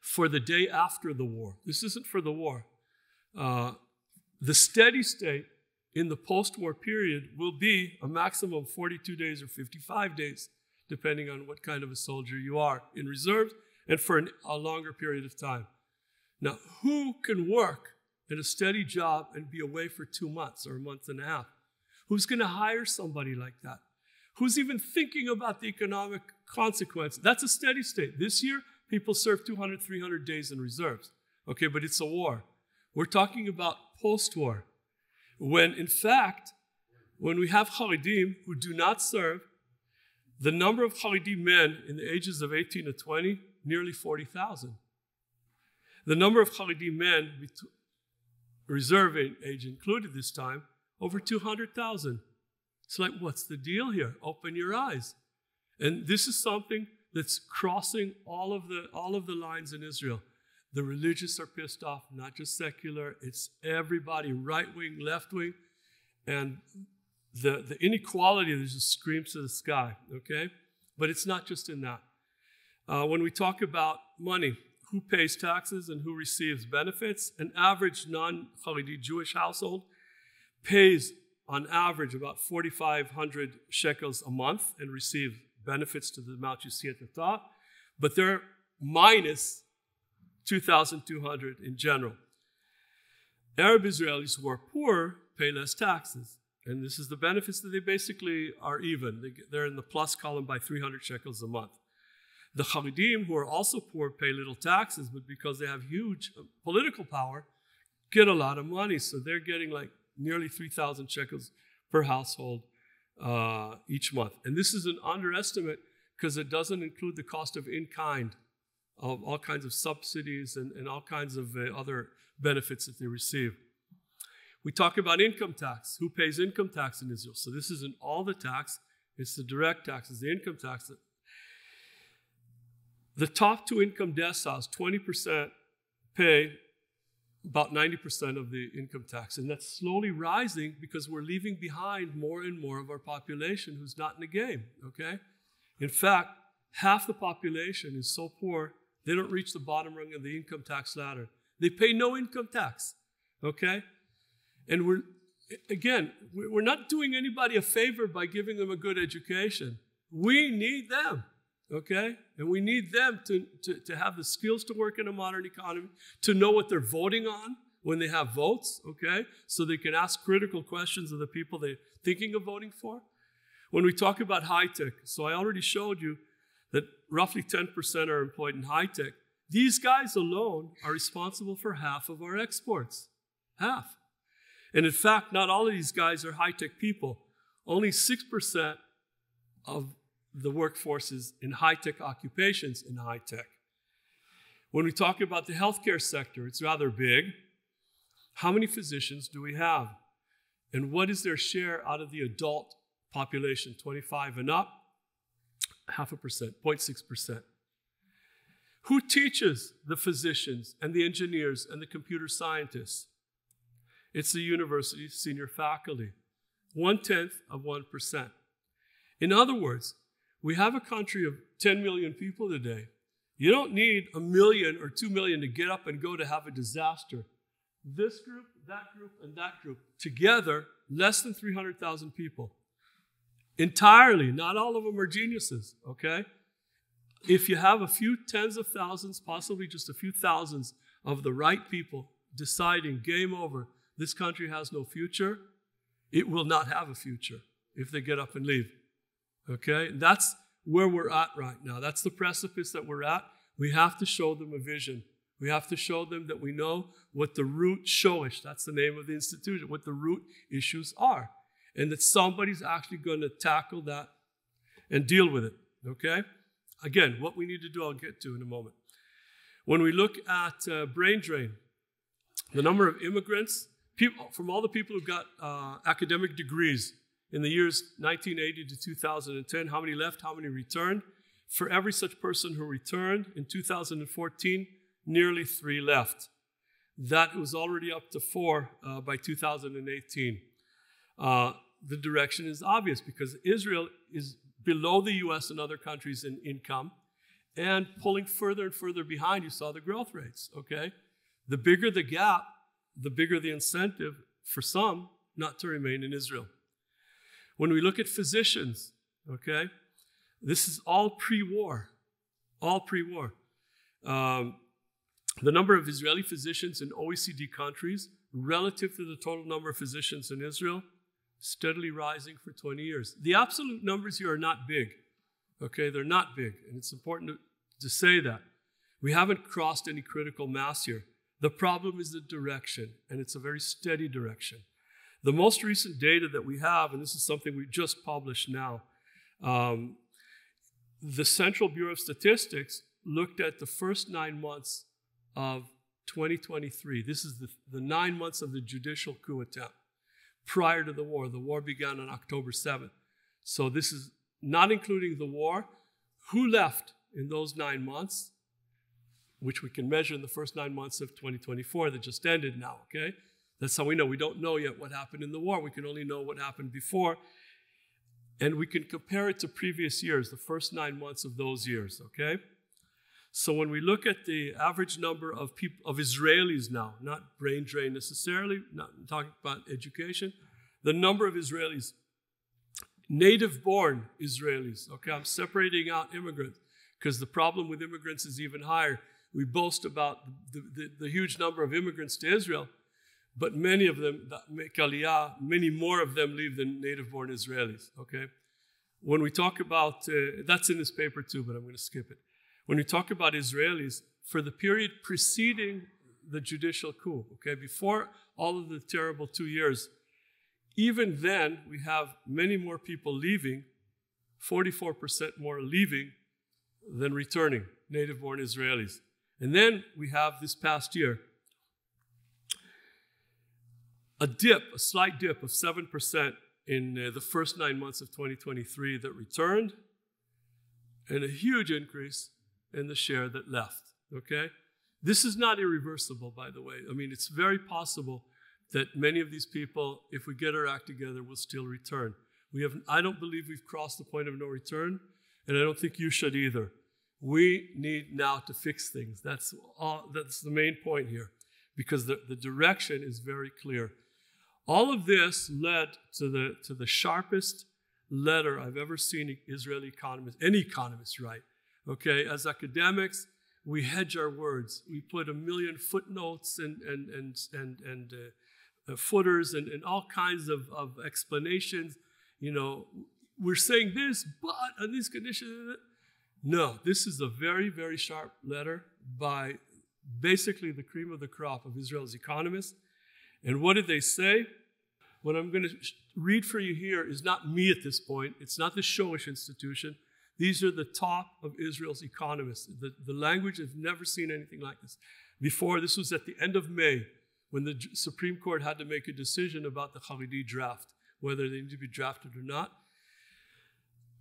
for the day after the war. This isn't for the war. The steady state in the post-war period will be a maximum of 42 days or 55 days, depending on what kind of a soldier you are in reserves and for a longer period of time. Now, who can work at a steady job and be away for 2 months or a month and a half? Who's going to hire somebody like that? Who's even thinking about the economic consequences? That's a steady state. This year, people serve 200, 300 days in reserves. Okay, but it's a war. We're talking about post-war, when in fact, when we have Haredim who do not serve, the number of Haredim men in the ages of 18 to 20, nearly 40,000. The number of Haredim men, reserve age included this time, over 200,000. It's like, what's the deal here? Open your eyes. And this is something that's crossing all of the lines in Israel. The religious are pissed off, not just secular. It's everybody, right wing, left wing. And the inequality just screams to the sky, okay? But it's not just in that. When we talk about money, who pays taxes and who receives benefits, an average non-Haredi Jewish household pays on average about 4,500 shekels a month and receives benefits to the amount you see at the top, but they're minus 2,200 in general. Arab Israelis who are poor pay less taxes, and this is the benefits that they basically are even. They're in the plus column by 300 shekels a month. The Haredim, who are also poor, pay little taxes, but because they have huge political power, get a lot of money. So they're getting like nearly 3,000 shekels per household each month. And this is an underestimate because it doesn't include the cost of in-kind, of all kinds of subsidies and all kinds of other benefits that they receive. We talk about income tax. Who pays income tax in Israel? So this isn't all the tax. It's the direct taxes, the income tax. The top two income deciles, 20%, pay about 90% of the income tax. And that's slowly rising because we're leaving behind more and more of our population who's not in the game, okay? In fact, half the population is so poor, they don't reach the bottom rung of the income tax ladder. They pay no income tax, okay? And we're not doing anybody a favor by giving them a good education. We need them. Okay? And we need them to have the skills to work in a modern economy, to know what they're voting on when they have votes, okay? So they can ask critical questions of the people they're thinking of voting for. When we talk about high tech, so I already showed you that roughly 10% are employed in high tech. These guys alone are responsible for half of our exports. Half. And in fact, not all of these guys are high tech people. Only 6% of the workforce is in high-tech occupations in high-tech. When we talk about the healthcare sector, it's rather big. How many physicians do we have? And what is their share out of the adult population, 25 and up? 0.5%, 0.6%. Who teaches the physicians and the engineers and the computer scientists? It's the university's senior faculty, 0.1%. In other words, we have a country of 10 million people today. You don't need 1 million or 2 million to get up and go to have a disaster. This group, and that group, together, less than 300,000 people. Entirely, not all of them are geniuses, okay? If you have a few tens of thousands, possibly just a few thousands of the right people deciding, game over, this country has no future, it will not have a future if they get up and leave. Okay, that's where we're at right now. That's the precipice that we're at. We have to show them a vision. We have to show them that we know what the root Shoresh, that's the name of the institution, what the root issues are. And that somebody's actually going to tackle that and deal with it. Okay? Again, what we need to do, I'll get to in a moment. When we look at brain drain, the number of immigrants, from all the people who got academic degrees, in the years 1980 to 2010, how many left, how many returned? For every such person who returned in 2014, nearly 3 left. That was already up to 4 by 2018. The direction is obvious because Israel is below the U.S. and other countries in income and pulling further and further behind. You saw the growth rates, okay? The bigger the gap, the bigger the incentive for some not to remain in Israel. When we look at physicians, okay, this is all pre-war, all pre-war. The number of Israeli physicians in OECD countries relative to the total number of physicians in Israel, steadily rising for 20 years. The absolute numbers here are not big, okay? They're not big, and it's important to say that. We haven't crossed any critical mass here. The problem is the direction, and it's a very steady direction. The most recent data that we have, and this is something we just published now, the Central Bureau of Statistics looked at the first 9 months of 2023. This is the 9 months of the judicial coup attempt prior to the war. The war began on October 7th. So this is not including the war, who left in those 9 months, which we can measure in the first 9 months of 2024 that just ended now, okay? That's how we know. We don't know yet what happened in the war. We can only know what happened before. And we can compare it to previous years, the first 9 months of those years, okay? So when we look at the average number of people, of Israelis now, not brain drain necessarily, not talking about education, the number of Israelis, native-born Israelis, okay? I'm separating out immigrants because the problem with immigrants is even higher. We boast about the huge number of immigrants to Israel, but many of them, many more of them leave than native-born Israelis, okay? When we talk about, that's in this paper too, but I'm going to skip it. When we talk about Israelis, for the period preceding the judicial coup, okay, before all of the terrible 2 years, even then we have many more people leaving, 44% more leaving than returning, native-born Israelis. And then we have this past year, a slight dip of 7% in the first 9 months of 2023 that returned, and a huge increase in the share that left, okay? This is not irreversible, by the way. I mean, it's very possible that many of these people, if we get our act together, will still return. I don't believe we've crossed the point of no return, and I don't think you should either. We need now to fix things. That's the main point here, because the direction is very clear. All of this led to the sharpest letter I've ever seen Israeli economists, any economists write. Okay, as academics, we hedge our words. We put a million footnotes and footers and all kinds of explanations. You know, we're saying this, but on these conditions. No, this is a very, very sharp letter by basically the cream of the crop of Israel's economists. And what did they say? What I'm going to read for you here is not me at this point. It's not the Shoresh Institution. These are the top of Israel's economists. The language, I've never seen anything like this before. This was at the end of May when the Supreme Court had to make a decision about the Haredi draft, whether they need to be drafted or not.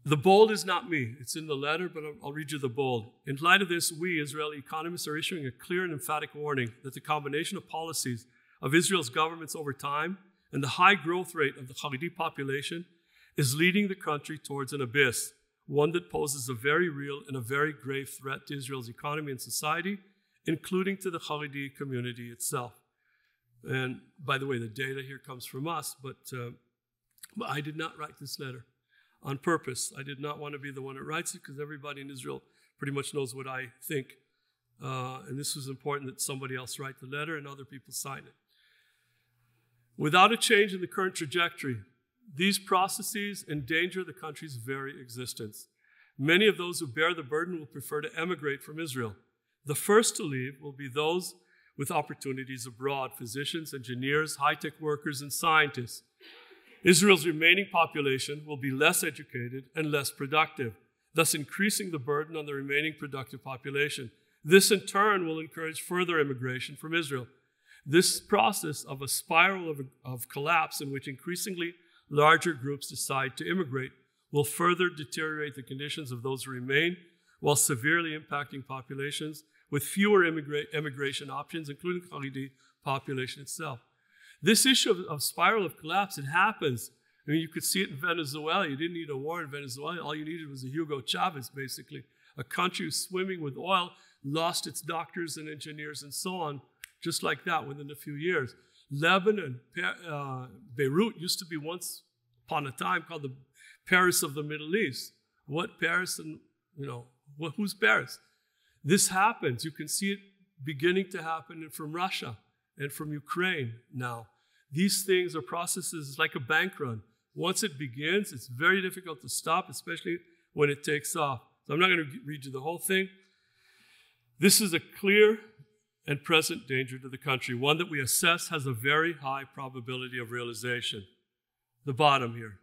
The bold is not me. It's in the letter, but I'll read you the bold. In light of this, we, Israeli economists, are issuing a clear and emphatic warning that the combination of policies of Israel's governments over time and the high growth rate of the Haredi population is leading the country towards an abyss, one that poses a very real and a very grave threat to Israel's economy and society, including to the Haredi community itself. And by the way, the data here comes from us, but I did not write this letter on purpose. I did not want to be the one that writes it because everybody in Israel pretty much knows what I think. And this was important that somebody else write the letter and other people sign it. Without a change in the current trajectory, these processes endanger the country's very existence. Many of those who bear the burden will prefer to emigrate from Israel. The first to leave will be those with opportunities abroad, physicians, engineers, high-tech workers, and scientists. Israel's remaining population will be less educated and less productive, thus increasing the burden on the remaining productive population. This, in turn, will encourage further immigration from Israel. This process of a spiral of collapse in which increasingly larger groups decide to immigrate will further deteriorate the conditions of those who remain, while severely impacting populations with fewer immigration options, including the Haredi population itself. This issue of spiral of collapse, it happens. I mean, you could see it in Venezuela. You didn't need a war in Venezuela. All you needed was a Hugo Chavez, basically. A country swimming with oil, lost its doctors and engineers and so on, just like that within a few years. Lebanon, Beirut used to be once upon a time called the Paris of the Middle East. What Paris and, who's Paris? This happens. You can see it beginning to happen from Russia and from Ukraine now. These things are processes like a bank run. Once it begins, it's very difficult to stop, especially when it takes off. So I'm not going to read you the whole thing. This is a clear and present danger to the country, one that we assess has a very high probability of realization. The bottom here.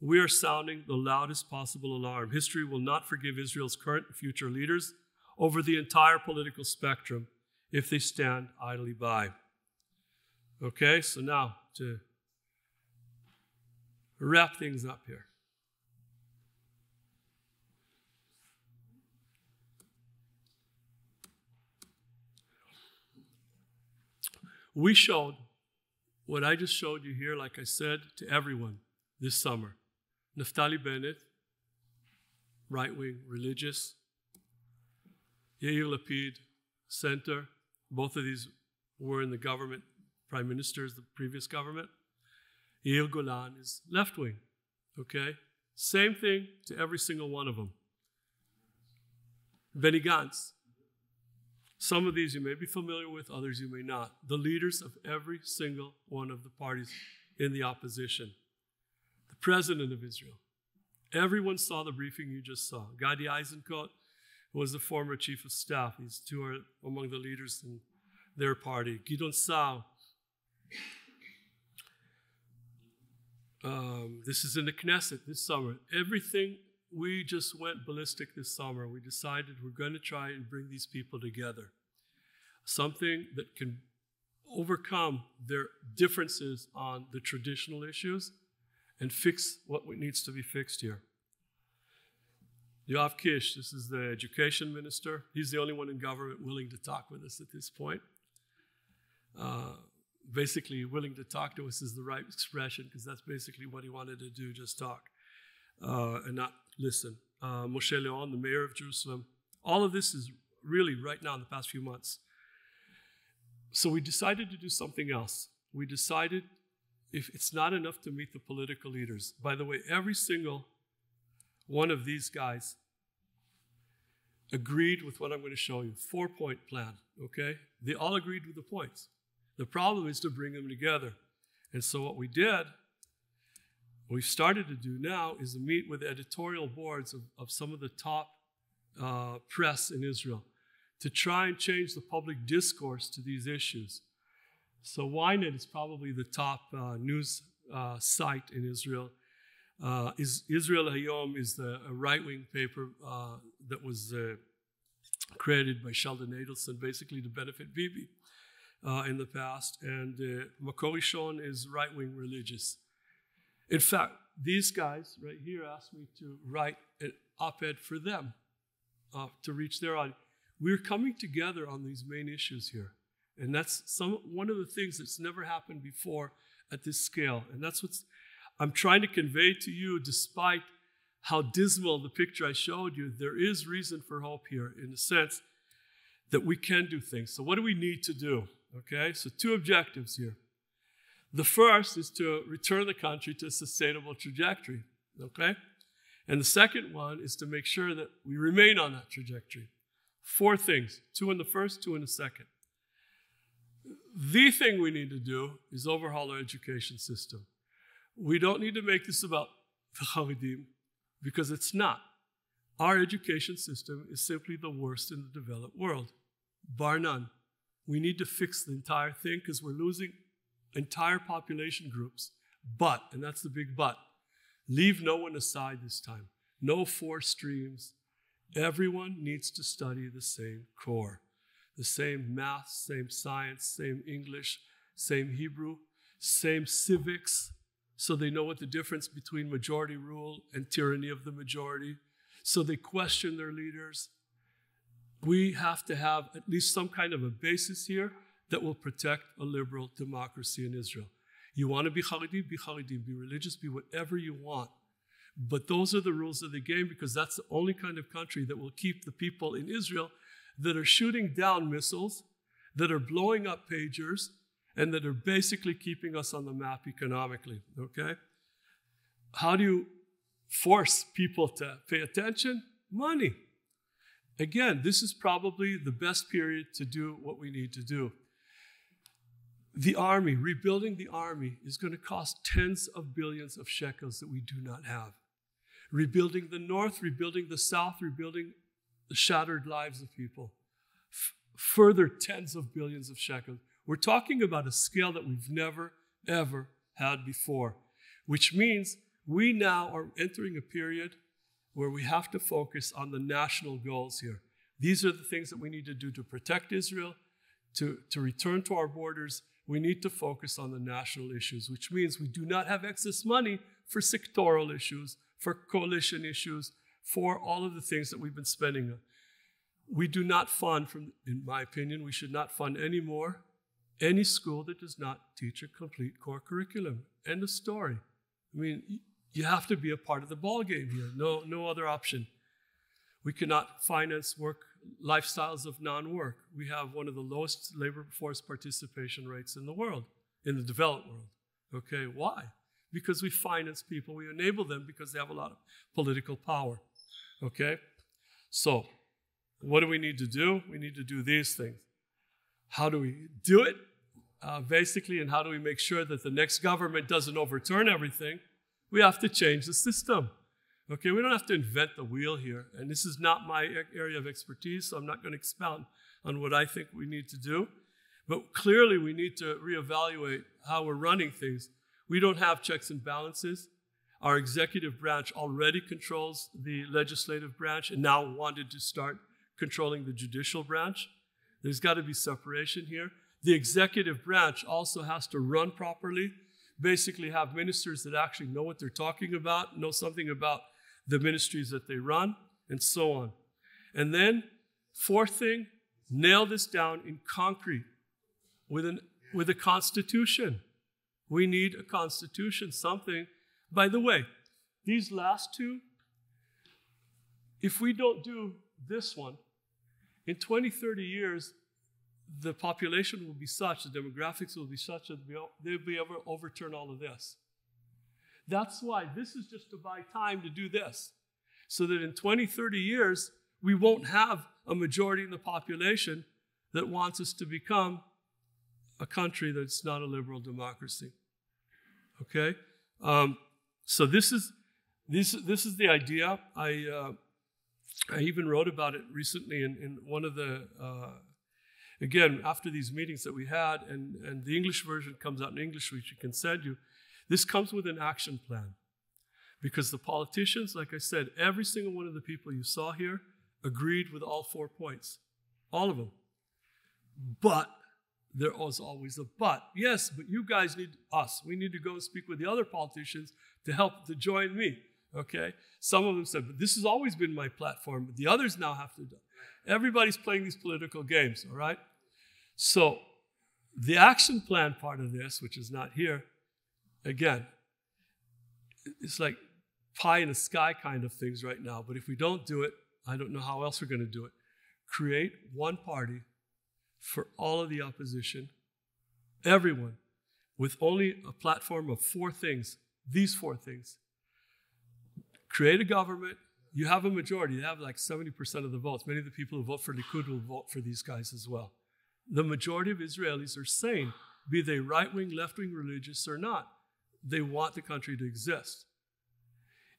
We are sounding the loudest possible alarm. History will not forgive Israel's current and future leaders over the entire political spectrum if they stand idly by. Okay, so now to wrap things up here. We showed what I just showed you here, like I said, to everyone this summer. Naftali Bennett, right-wing, religious. Yair Lapid, center. Both of these were in the government, prime ministers, the previous government. Yair Golan is left-wing, okay? Same thing to every single one of them. Benny Gantz. Some of these you may be familiar with, others you may not. The leaders of every single one of the parties in the opposition. The president of Israel. Everyone saw the briefing you just saw. Gadi Eisenkot was the former chief of staff. These two are among the leaders in their party. Gideon Sa'ar. This is in the Knesset this summer. Everything, we just went ballistic this summer. We decided we're going to try and bring these people together. Something that can overcome their differences on the traditional issues and fix what needs to be fixed here. Yoav Kish, this is the education minister. He's the only one in government willing to talk with us at this point. Basically, willing to talk to us is the right expression, because that's basically what he wanted to do, just talk and not listen. Moshe Leon, the mayor of Jerusalem. All of this is really right now in the past few months. So we decided to do something else. We decided if it's not enough to meet the political leaders. By the way, every single one of these guys agreed with what I'm going to show you. 4-point plan, okay? They all agreed with the points. The problem is to bring them together. And so what we did, what we've started to do now, is to meet with editorial boards of some of the top press in Israel to try and change the public discourse to these issues. So Ynet is probably the top news site in Israel. Israel Hayom is a right-wing paper that was created by Sheldon Adelson, basically to benefit Bibi in the past. And Makor Rishon is right-wing religious. In fact, these guys right here asked me to write an op-ed for them to reach their audience. We're coming together on these main issues here. And that's one of the things that's never happened before at this scale. And that's what I'm trying to convey to you. Despite how dismal the picture I showed you, there is reason for hope here, in the sense that we can do things. So what do we need to do? Okay, so 2 objectives here. The first is to return the country to a sustainable trajectory, okay? And the second one is to make sure that we remain on that trajectory. 4 things, 2 in the first, 2 in the second. The thing we need to do is overhaul our education system. We don't need to make this about the Haredim, because it's not. Our education system is simply the worst in the developed world, bar none. We need to fix the entire thing, because we're losing entire population groups. But, and that's the big but, leave no one aside this time. No 4 streams. Everyone needs to study the same core. The same math, same science, same English, same Hebrew, same civics, so they know what the difference between majority rule and tyranny of the majority, so they question their leaders. We have to have at least some kind of a basis here that will protect a liberal democracy in Israel. You want to be Haredi, be religious, be whatever you want. But those are the rules of the game, because that's the only kind of country that will keep the people in Israel that are shooting down missiles, that are blowing up pagers, and that are basically keeping us on the map economically, okay? How do you force people to pay attention? Money. Again, this is probably the best period to do what we need to do. The army, rebuilding the army, is going to cost tens of billions of shekels that we do not have. Rebuilding the north, rebuilding the south, rebuilding the shattered lives of people. Further tens of billions of shekels. We're talking about a scale that we've never, ever had before, which means we now are entering a period where we have to focus on the national goals here. These are the things that we need to do to protect Israel, to return to our borders. We need to focus on the national issues, which means we do not have excess money for sectoral issues, for coalition issues, for all of the things that we've been spending on. We do not fund, in my opinion, we should not fund any more any school that does not teach a complete core curriculum. End of story. I mean, you have to be a part of the ball game here. No other option. We cannot finance lifestyles of non-work. We have one of the lowest labor force participation rates in the world, in the developed world. Okay, why? Because we finance people, we enable them because they have a lot of political power. Okay? So, what do we need to do? We need to do these things. How do we do it? Basically, and how do we make sure that the next government doesn't overturn everything? We have to change the system. Okay, we don't have to invent the wheel here. And this is not my area of expertise, so I'm not going to expound on what I think we need to do. But clearly, we need to reevaluate how we're running things. We don't have checks and balances. Our executive branch already controls the legislative branch and now wanted to start controlling the judicial branch. There's got to be separation here. The executive branch also has to run properly, basically have ministers that actually know what they're talking about, know something about the ministries that they run, and so on. And then, fourth thing, nail this down in concrete with a constitution. We need a constitution, something. By the way, these last two, if we don't do this one, in 20, 30 years, the population will be such, the demographics will be such that they'll be able to overturn all of this. That's why this is just to buy time to do this, so that in 20, 30 years, we won't have a majority in the population that wants us to become a country that's not a liberal democracy. Okay? So this is the idea. I even wrote about it recently in one of the, again, after these meetings that we had, and the English version comes out in English, which we can send you. This comes with an action plan. Because the politicians, like I said, every single one of the people you saw here agreed with all 4 points. All of them. But there was always a but. Yes, but you guys need us. We need to go and speak with the other politicians to join me. Okay? Some of them said, but this has always been my platform, but the others now have to do. Everybody's playing these political games, all right? So the action plan part of this, which is not here, again, it's like pie in the sky kind of things right now. But if we don't do it, I don't know how else we're going to do it. Create one party for all of the opposition, everyone, with only a platform of 4 things, these 4 things. Create a government. You have a majority. You have like 70% of the votes. Many of the people who vote for Likud will vote for these guys as well. The majority of Israelis are sane, be they right-wing, left-wing religious or not. They want the country to exist.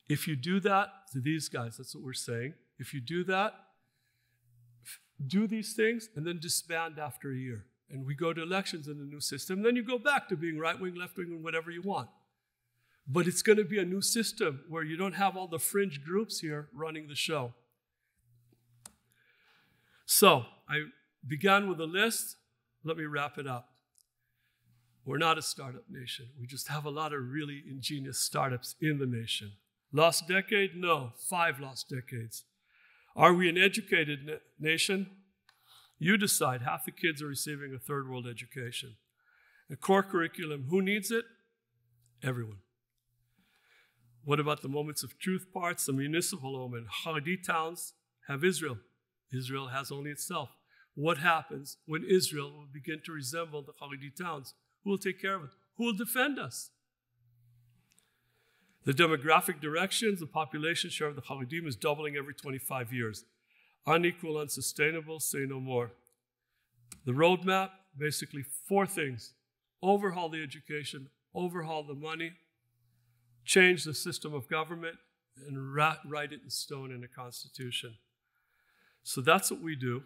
If you do that to these guys, that's what we're saying. If you do that, do these things, and then disband after a year. And we go to elections in a new system. Then you go back to being right-wing, left-wing, and whatever you want. But it's going to be a new system where you don't have all the fringe groups here running the show. So, I began with a list. Let me wrap it up. We're not a startup nation. We just have a lot of really ingenious startups in the nation. Lost decade? No, 5 lost decades. Are we an educated nation? You decide. Half the kids are receiving a third world education. A core curriculum, who needs it? Everyone. What about the moments of truth parts? The municipal home and Haredi towns have Israel. Israel has only itself. What happens when Israel will begin to resemble the Haredi towns? Who will take care of it? Who will defend us? The demographic directions, the population share of the Haredim is doubling every 25 years. Unequal, unsustainable, say no more. The roadmap, basically 4 things. Overhaul the education, overhaul the money, change the system of government, and write it in stone in a constitution. So that's what we do.